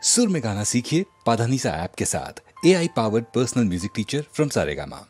सुर में गाना सीखिए पाधानीसा ऐप के साथ। AI powered personal music teacher from Saregama.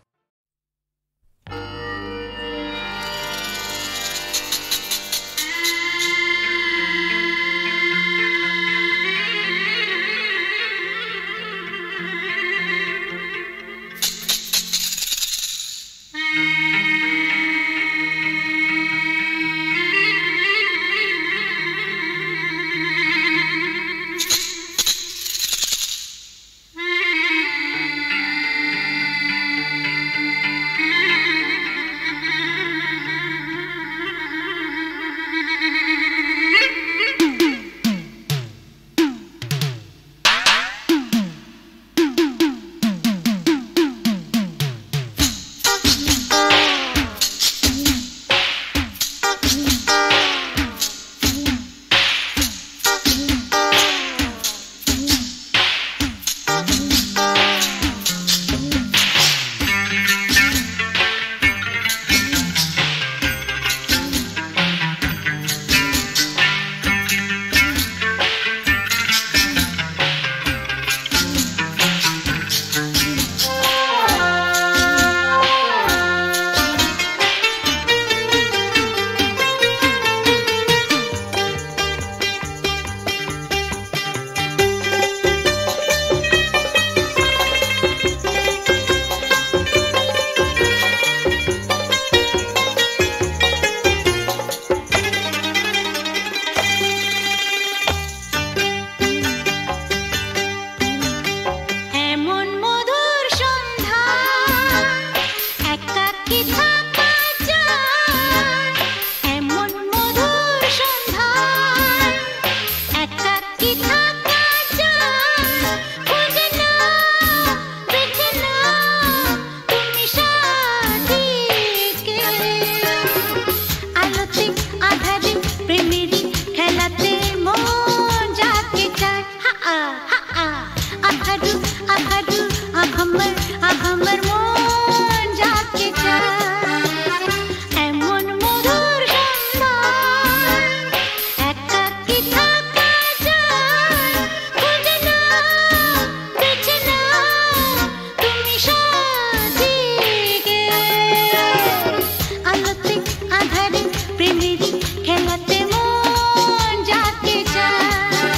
খেলাতে মন যাকে চায়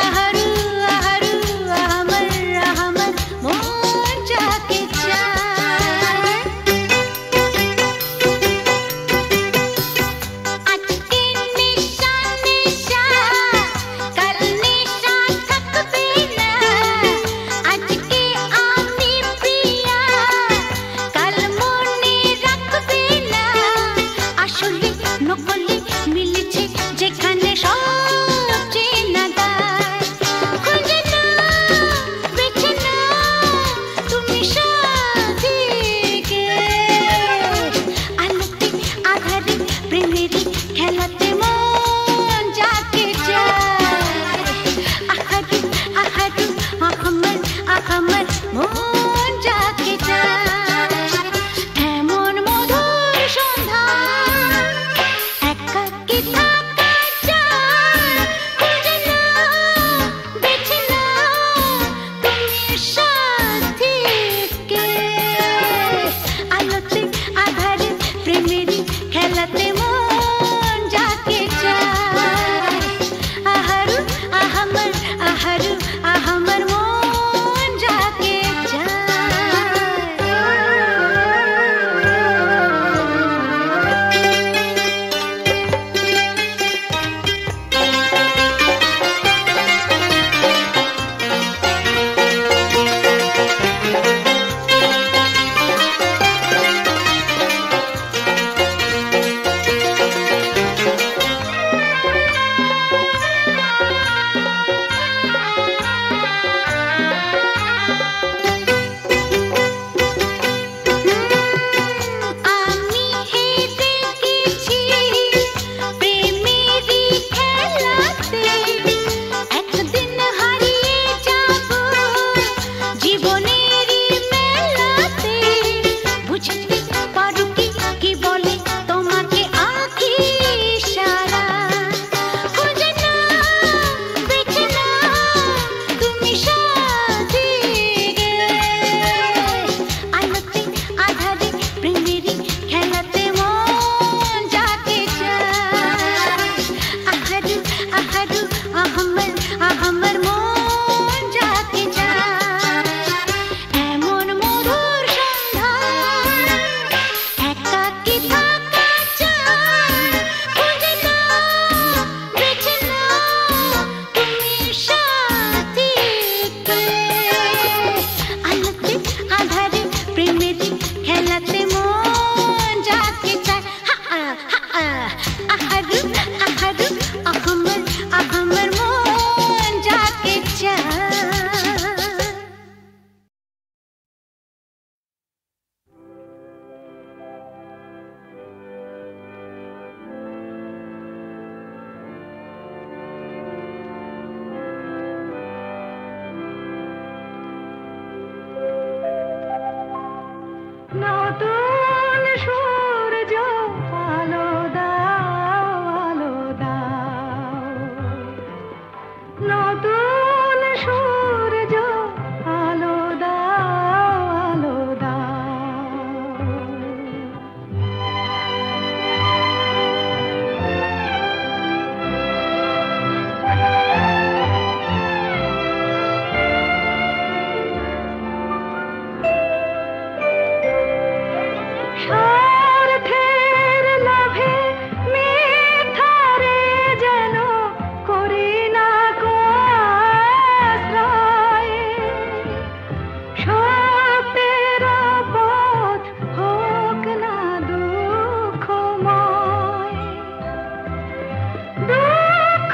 আহারু নতুন সূর্য আলো দাও আলো দাও স্বার্থের লোভে মিথ্যারে যেন করি না কো আশ্রয় সত্যের পথ হোক না দুঃখময় দুঃখ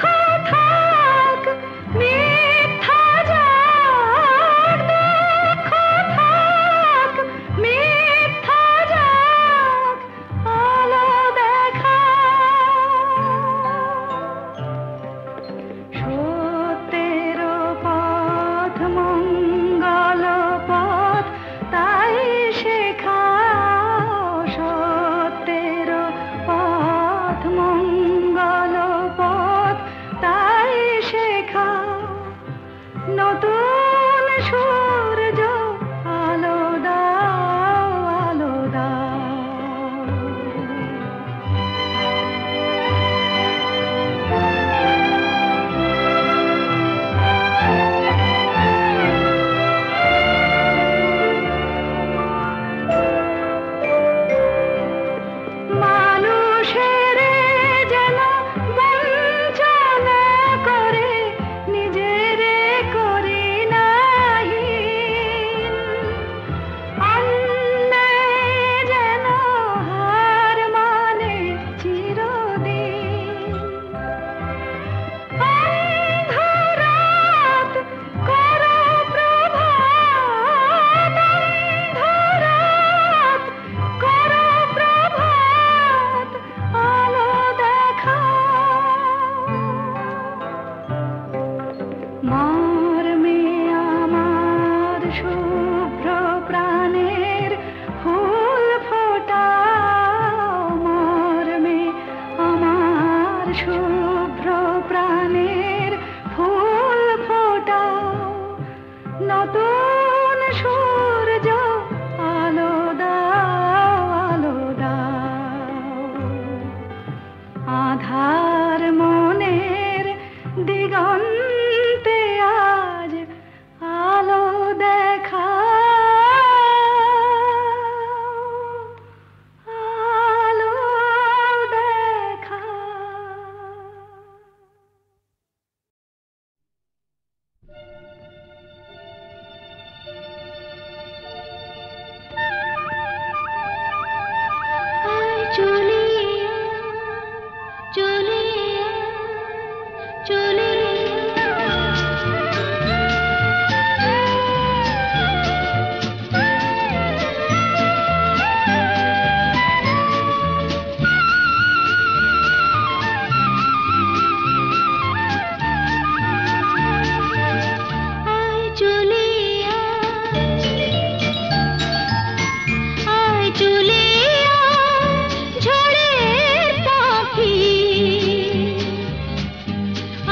থাক মিথ্যা যাক দুঃখ থাক মিথ্যা যাক আলো দেখাও সত্যের পথ মঙ্গল পথ তাই শেখাও সত্যের পথ মঙ্গল পথ তাই শেখাও নতুন সূর্য আলো দাও আলো দাও মানুষের যেন বঞ্চনা করে নিজের করি নাহিন অন্যায় যেন হার মানে চিরদিন অন্ধরাত করো প্রভাত অন্ধরাত করো প্রভাত আলো দেখাও মর্মে আমার শুভ্র প্রাণের ফুল ফোটাও মর্মে আমার শুভ্র প্রাণের ফুল ফোটাও নতুন সূর্য আলো দাও আলো দাও আধার মনের দিগন্তে আজ আলো দেখাও আলো দেখাও চলে চলে চলে চলে চলে ঝড়ের পাখি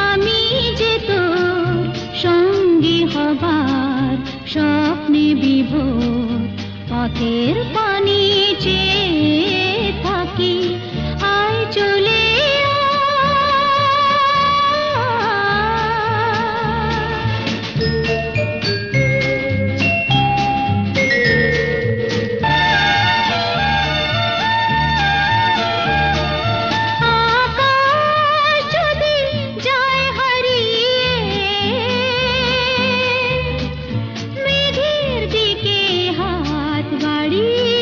আমি যে তোর সঙ্গী হবার স্বপ্নে বিভোর পথের পানি চেয়ে থাকি আয় চলে আকাশ যদি যায় হারিয়ে মেঘের দিকে হাত বাড়িয়ে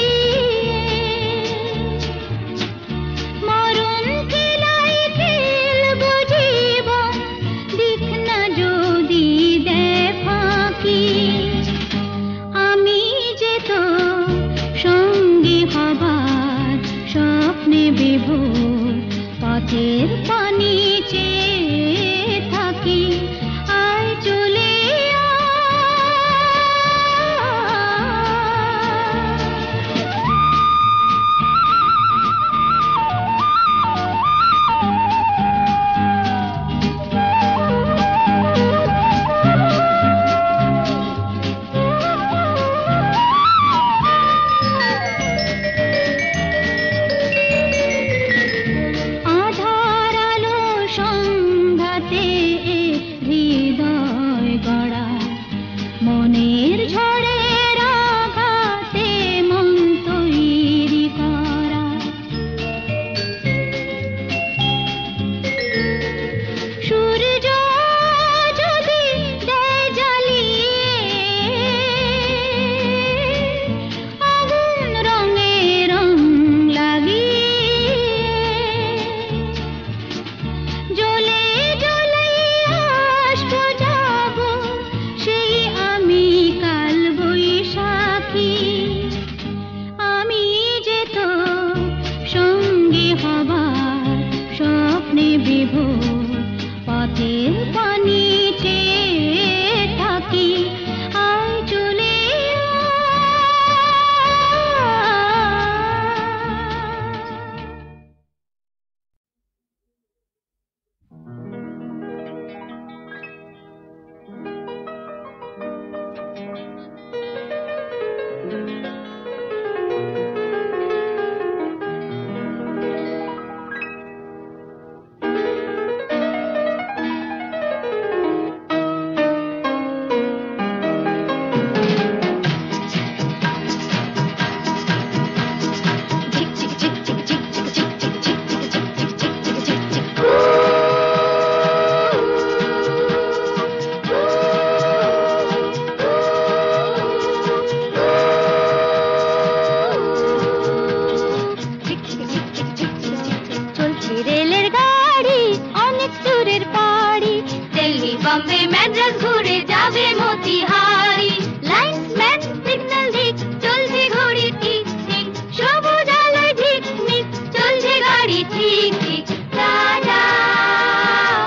बम्बे मैड्रास घुरे जाबे मोतिहारी लाइन्सम्यान सिग्नल दिक चलছে ঘড়ি টিক টিক সবুজ আলোয় ঝিকমিক চলছে গাড়ি ঠিক ঠিক tata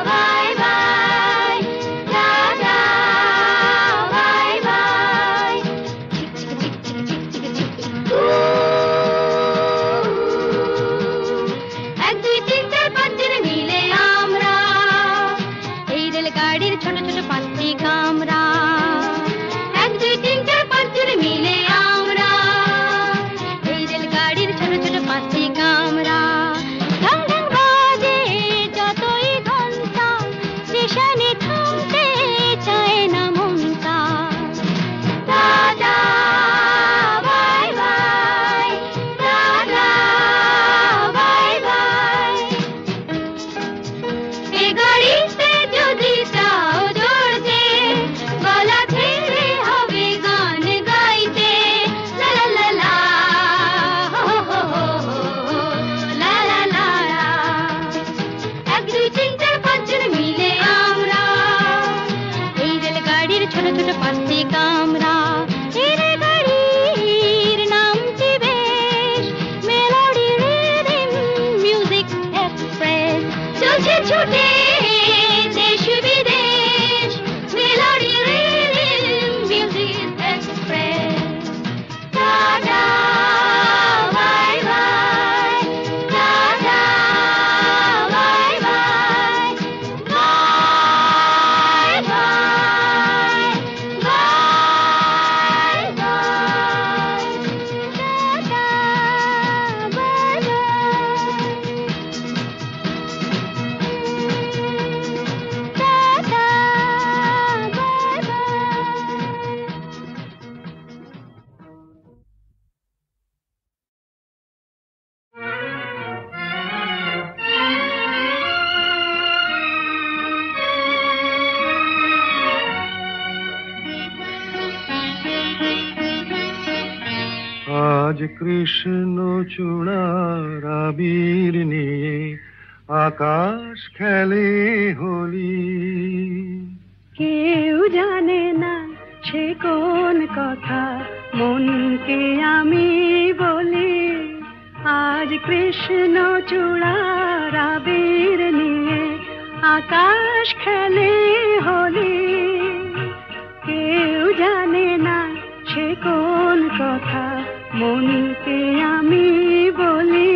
bye bye tata bye by এক দুই তিন চার পাঁচ জন মিলে আমরা এই রেলগাড়ির ছোট ছোট পাঁচটি কামরা এক দুই তিন চার পাঁচ জন মিলে আমরা এই রেলগাড়ির ছোট ছোট পাঁচটি কামরা ঢং ঢং বাজে যতই ঘন্টা স্টেশনে থামতে চায় না মনটা tata bye bye tata bye bye এ গাড়িতে যদি চাও চড়তে গলা ছেড়ে হবে গান গাইতে লা লা লা লা হো হো হো হো লা লা লা লা এক দুই তিন চার পাঁচ জন মিলে আমরা এই রেলগাড়ির ছোট ছোট পাঁচটি কামরা এই রেলগাড়ির নামটি বেশ মেলোডি রিদম মিউজিক এক্সপ্রেস চলছে ছুটে দেশ বিদেশ melody rhythm music express tata bye bye tata bye bye bye bye bye আজ কৃষ্ণ চূড়ার আবির নিয়ে আকাশ খেলে হোলি কেউ জানে না সে কোন কথা মনকে আমি বলি আজ কৃষ্ণ চূড়ার আবির নিয়ে আকাশ খেলে হোলি কেউ জানে না সে কোন কথা মনকে আমি বলি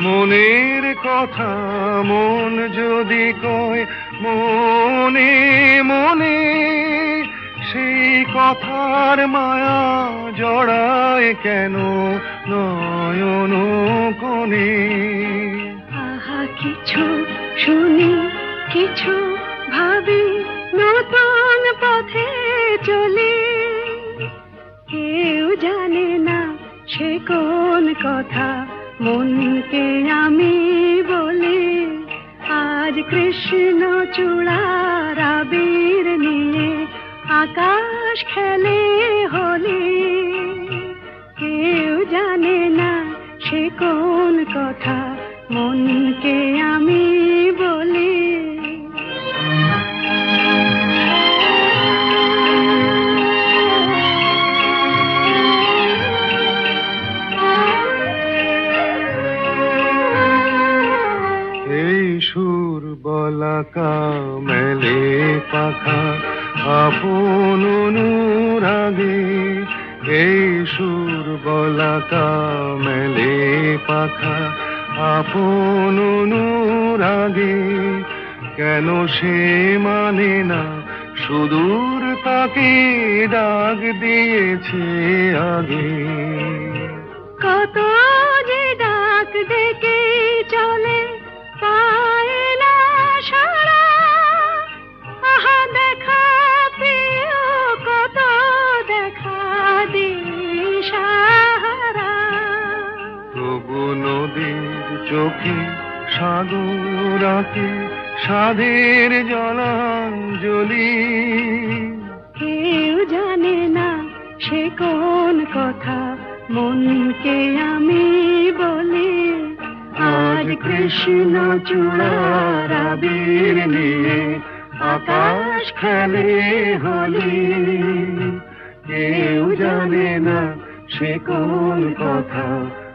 মনের কথা মন যদি কয় মনে মনে সেই কথার মায়া জড়ায় কেন নয়ন কোণে আহা কিছু শুনি কিছু ভাবি নতুন পথে চলি কেউ জানে না সে কোন কথা মনকে আমি বলি আজ কৃষ্ণ চূড়ার আবির নিয়ে আকাশ খেলে হোলি কেউ জানে না সে কোন কথা মনকে আমি বলি এই সুর বলাকা মেলে পাখা আপন অনুরাগে এই সুর বলাকা মেলে পাখা আপন অনুরাগে কেন সে মানে না সুদূর তাকে ডাক দিয়েছে আগে কত যে ডাক ডেকে চলে পায় না সারা আহা দেখা প্রিয় কত দেখা দিশাহারা তবু নদীর চোখে সাগর আঁকে সাধের জলাঞ্জলি। কেউ জানে না সে কোন কথা মনকে আমি বলি। আজ কৃষ্ণ চূড়ার আবির নিয়ে আকাশ খেলে হোলি। কেউ জানে না সে কোন কথা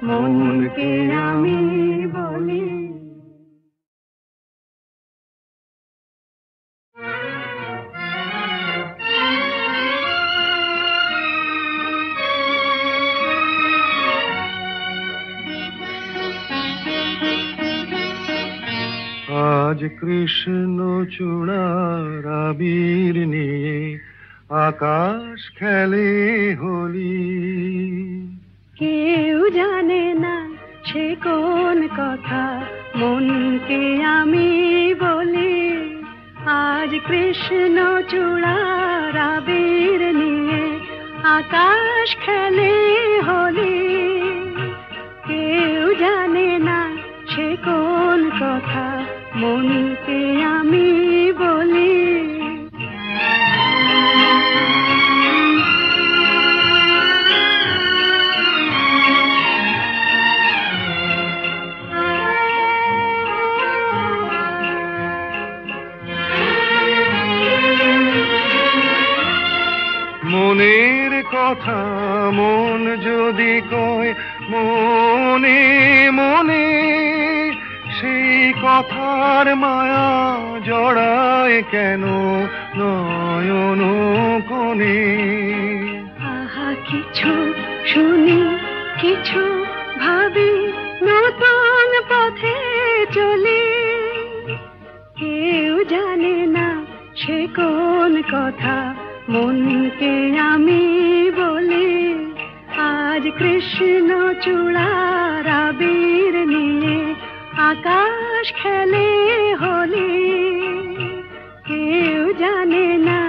মনকে আমি বলি। আজ কৃষ্ণ চূড়ার আবির নিয়ে আকাশ খেলে হোলি। কেউ জানে না সে কোন কথা মনকে আমি বলি। আজ কৃষ্ণ চূড়ার আবির নিয়ে আকাশ খেলে হোলি। কেউ জানে না সে কোন কথা মনকে আমি বলি। মনের কথা মন যদি কয় মনে মনে, সেই কথার মায়া জড়ায় কেন নয়ন কোণে। আহা কিছু শুনি কিছু ভাবি নতুন পথে চলি। কেউ জানে না সে কোন কথা মনকে আমি বলি। আজ কৃষ্ণ চূড়ার আবির নিয়ে আকাশ খেলে হোলি। কেউ জানে না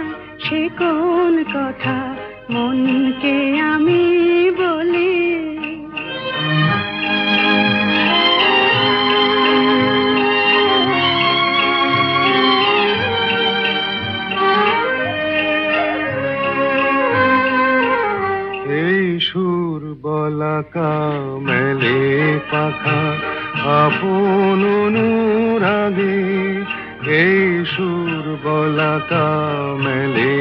সে কোন কথা মনকে আমি বলি। এই সুর বলাকা মেলে পাখা আপন অনুরাগে। এই সুর বলাকা মেলে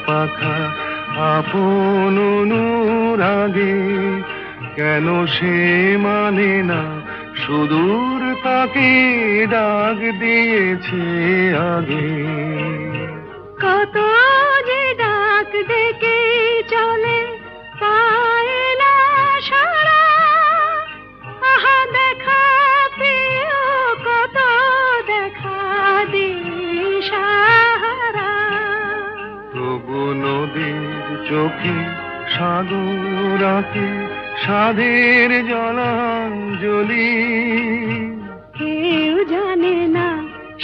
পাখা আপন অনুরাগে। কেন সে মানে না সুদূর তাকে ডাক দিয়েছে আগে। কত যে ডাক ডেকে চলে পায় না সারা। আহা দেখা প্রিয় কত দেখা দিশাহারা। তবু নদীর চোখে সাগর আঁকে সাধের জলাঞ্জলি। কেউ জানে না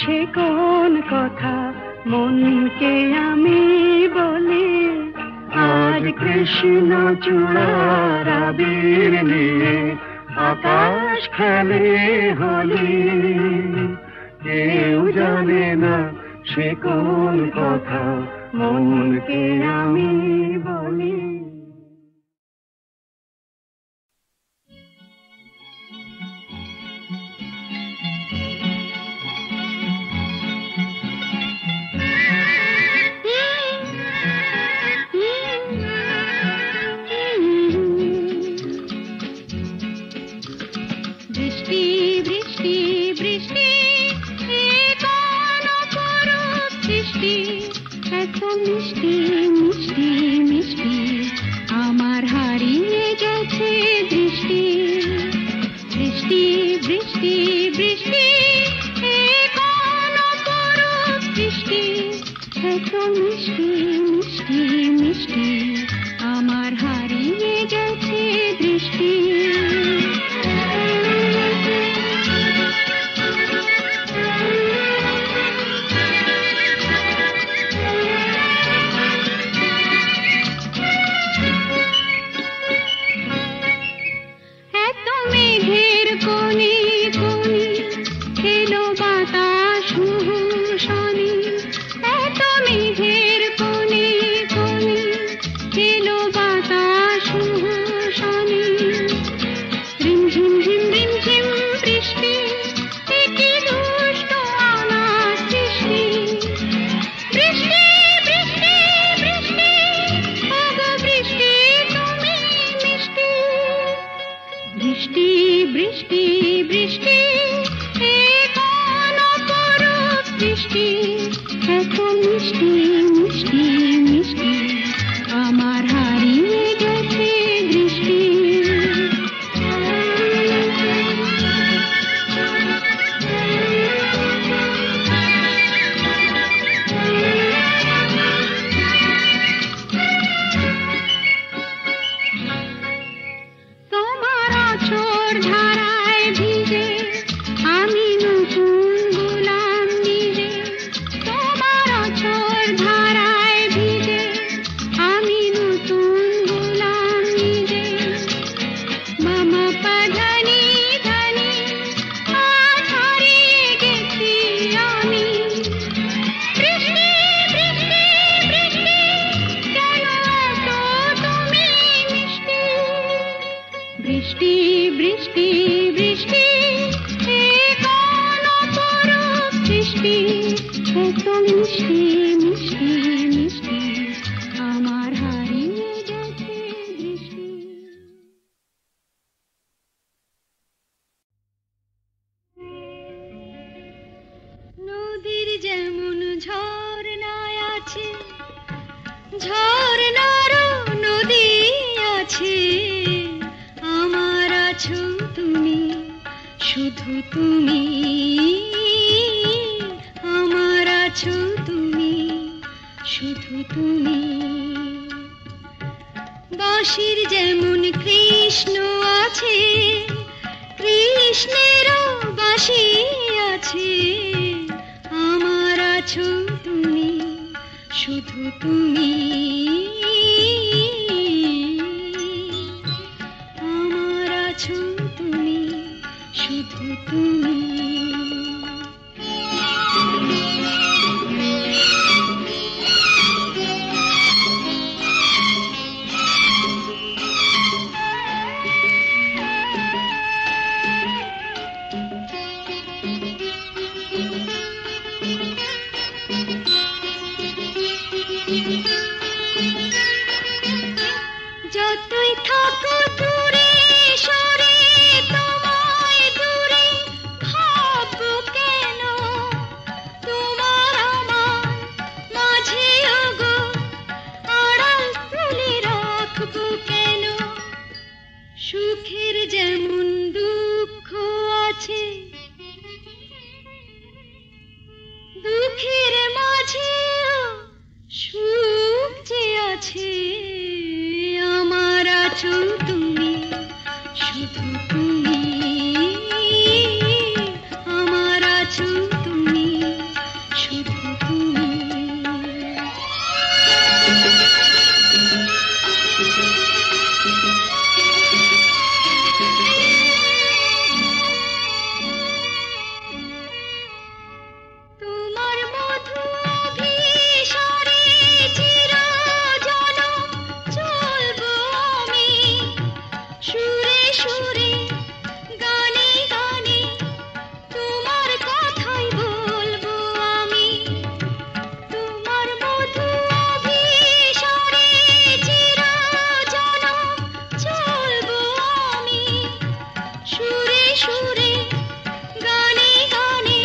সে কোন কথা মনকে আমি বলি। আজ কৃষ্ণ চূড়ার আবির নিয়ে আকাশ খেলে হোলি। কেউ জানে না সে কোন কথা মনকে আমি বলি। বৃষ্টি বৃষ্টি বৃষ্টি এ কোন অপরূপ সৃষ্টি, এত মিষ্টি মিষ্টি মিষ্টি আমার হারিয়ে গেছে দৃষ্টি। বৃষ্টি বৃষ্টি বৃষ্টি এ কোন অপরূপ সৃষ্টি, এত মিষ্টি মিষ্টি মিষ্টি আমার হারিয়ে গেছে দৃষ্টি। মেঘের কোণে কোণে খেলো বাতাস মুহু এত মিষ্টি মিষ্টি মিষ্টি আমার হারিয়ে গেছে দৃষ্টি। তোমার আঁচড় ধারায় ভিজে আমি নতুন গোলাম নিজে। তোমার আঁচড় ধারায় ভিজে আমি নতুন গোলাম নিজে। মামা পাধানি ধানি আজ হারিয়ে গেছি আমি। বৃষ্টি বৃষ্টি বৃষ্টি কেন এত তুমি মিষ্টি। বৃষ্টি বৃষ্টি বৃষ্টি এ কোন অপরূপ সৃষ্টি। এত মিষ্টি মিষ্টি মিষ্টি আমার হারিয়ে গেছে দৃষ্টি। নদীর যেমন ঝর্ণায় আছে ঝর্ণারও নদী আছে। আমার আছো তুমি শুধু তুমি। আমার আছো তুমি শুধু তুমি। বাঁশির যেমন কৃষ্ণ আছে কৃষ্ণেরও বাঁশি আছে। আমার আছো তুমি শুধু তুমি। আমার আছো তুমি শুধু তুমি। যতই থাকো দূরে সরে তোমায় দূরে ভাববো কেন। তোমার আমার মাঝে ওগো আড়াল তুলে রাখবো কেন। সুখের যেমন দুঃখ আছে দুঃখের মাঝেও সুখ যে আছে। আমার আছো তুমি শুধু তুমি। আমার আছো তুমি শুধু তুমি। তোমার মধু অভিসারে চিরজনম চলবো আমি। সুরে সুরে গানে গানে তোমার কথাই বলবো আমি। তোমার মধু অভিসারে চিরজনম চলবো আমি। সুরে সুরে গানে গানে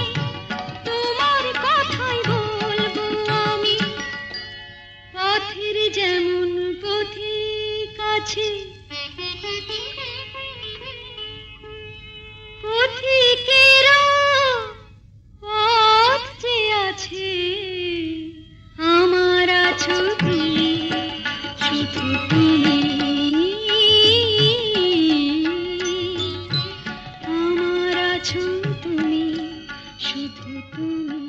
তোমার কথাই বলবো আমি। পথের যেমন পথিক আছে পথিকেরও পথ যে আছে। আমার আছো তুমি শুধু তুমি। আমার আছো তুমি শুধু তুমি।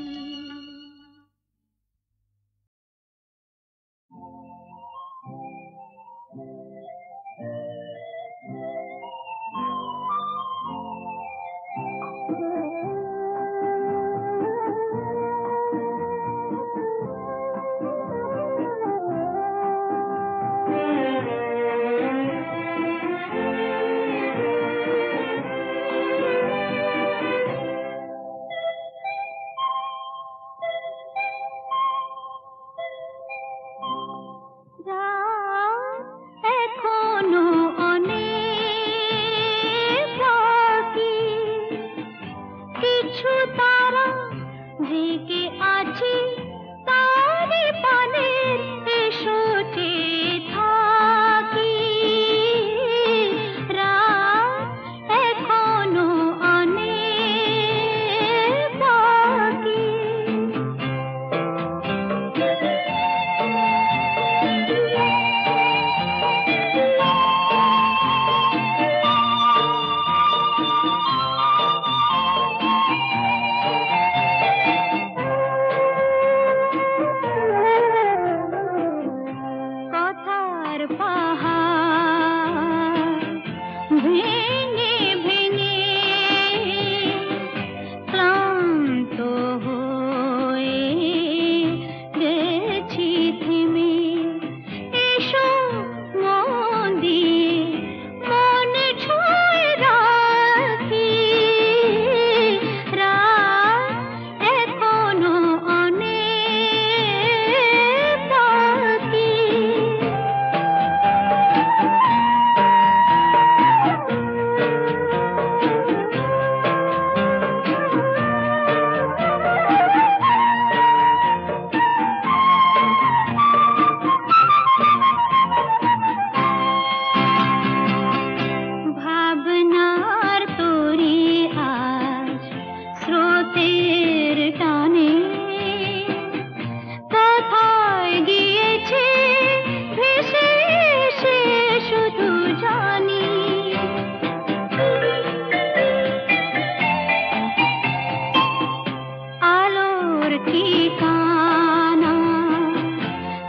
ঠিকানা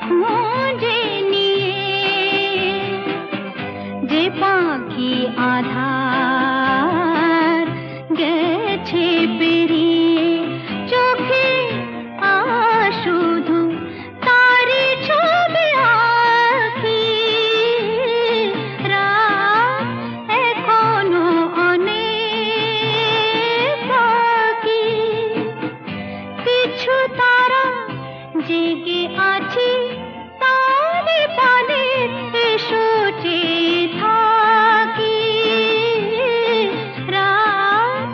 খুঁজে নিয়ে যে পাখি আধার গেছে পেরিয়ে চোখে শুধু তারি ছবি আঁকি রাত এখনো অনেক বাকি কিছু তারা জেগে আছে তারে পানে এসো চেয়ে থাকি রাত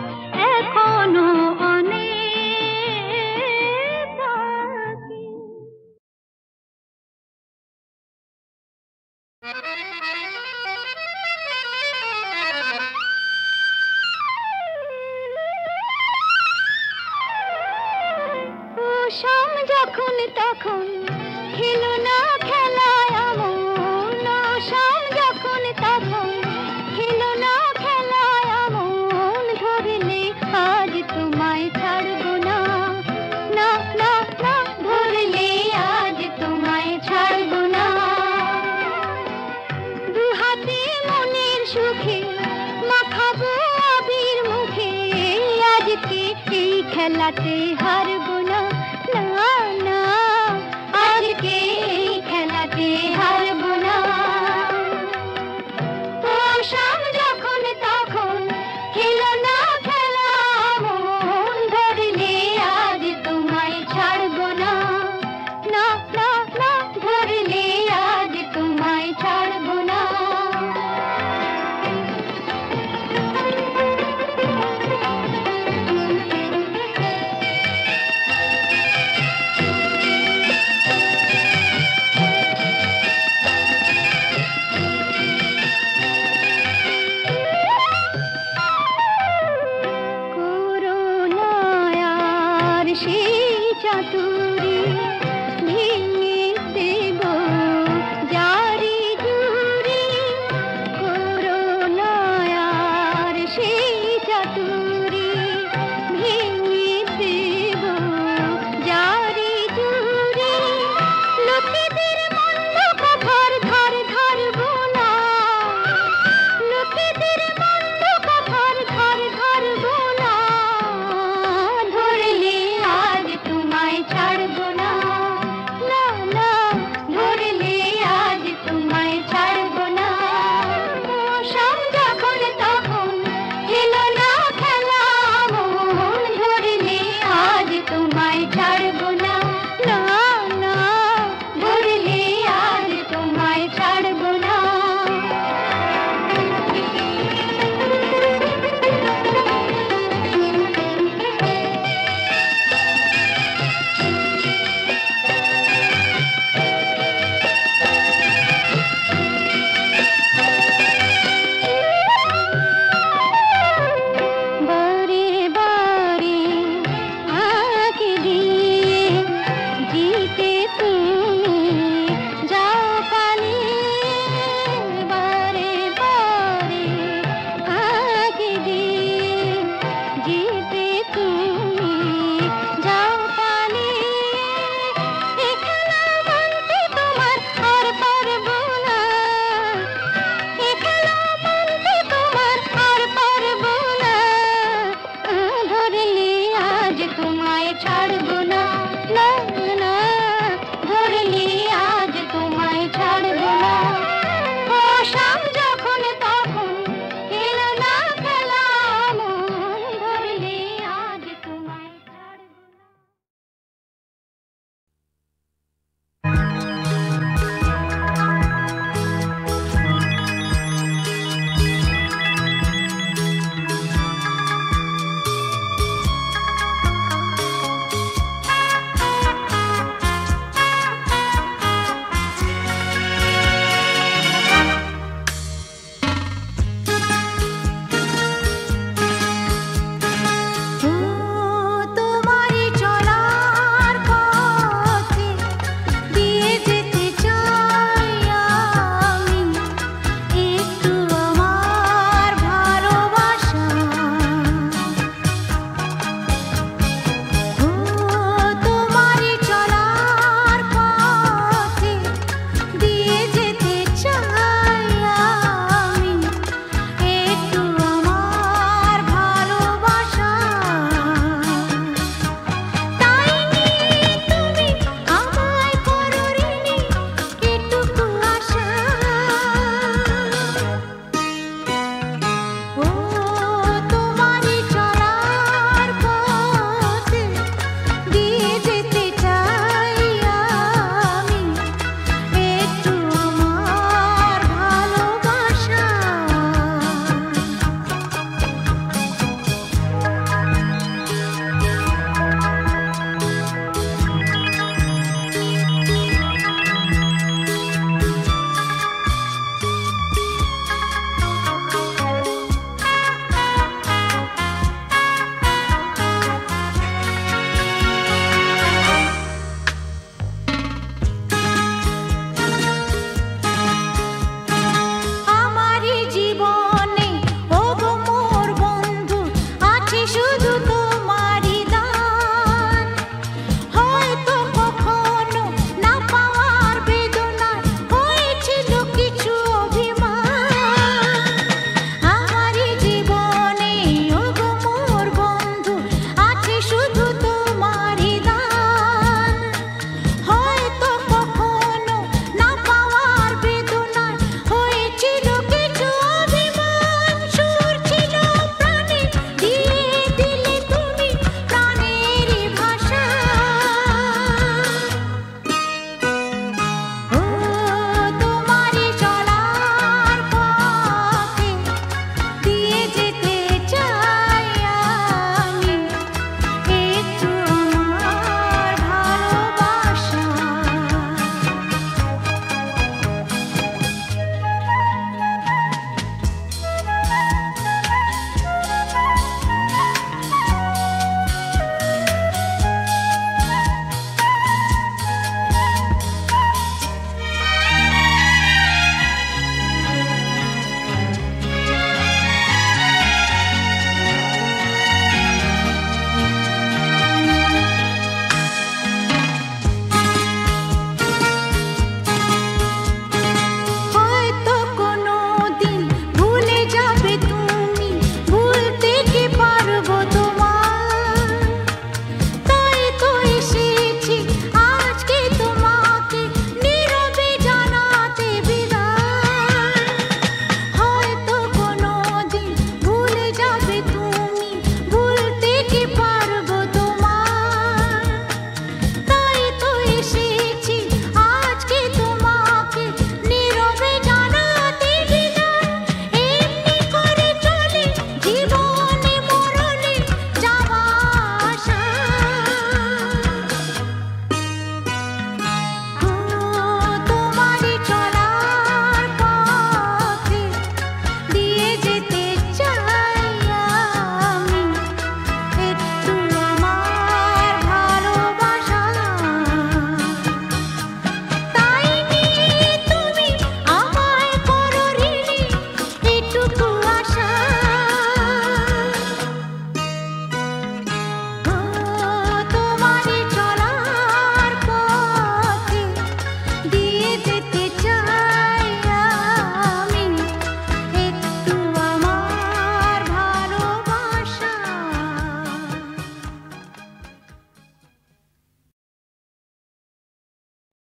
এখনো অনেক বাকি। শাম যখন তখন খেলো না খেলায় আমন শাম যখন তখন খেলো না খেলায় আমন ধরলে আজ তোমায় ছাড়বো না না না না ধরলে আজ তোমায় ছাড়বো না দু হাতে মনের সুখে মাখাবো আবির মুখে আজকে এই খেলাতে হারবো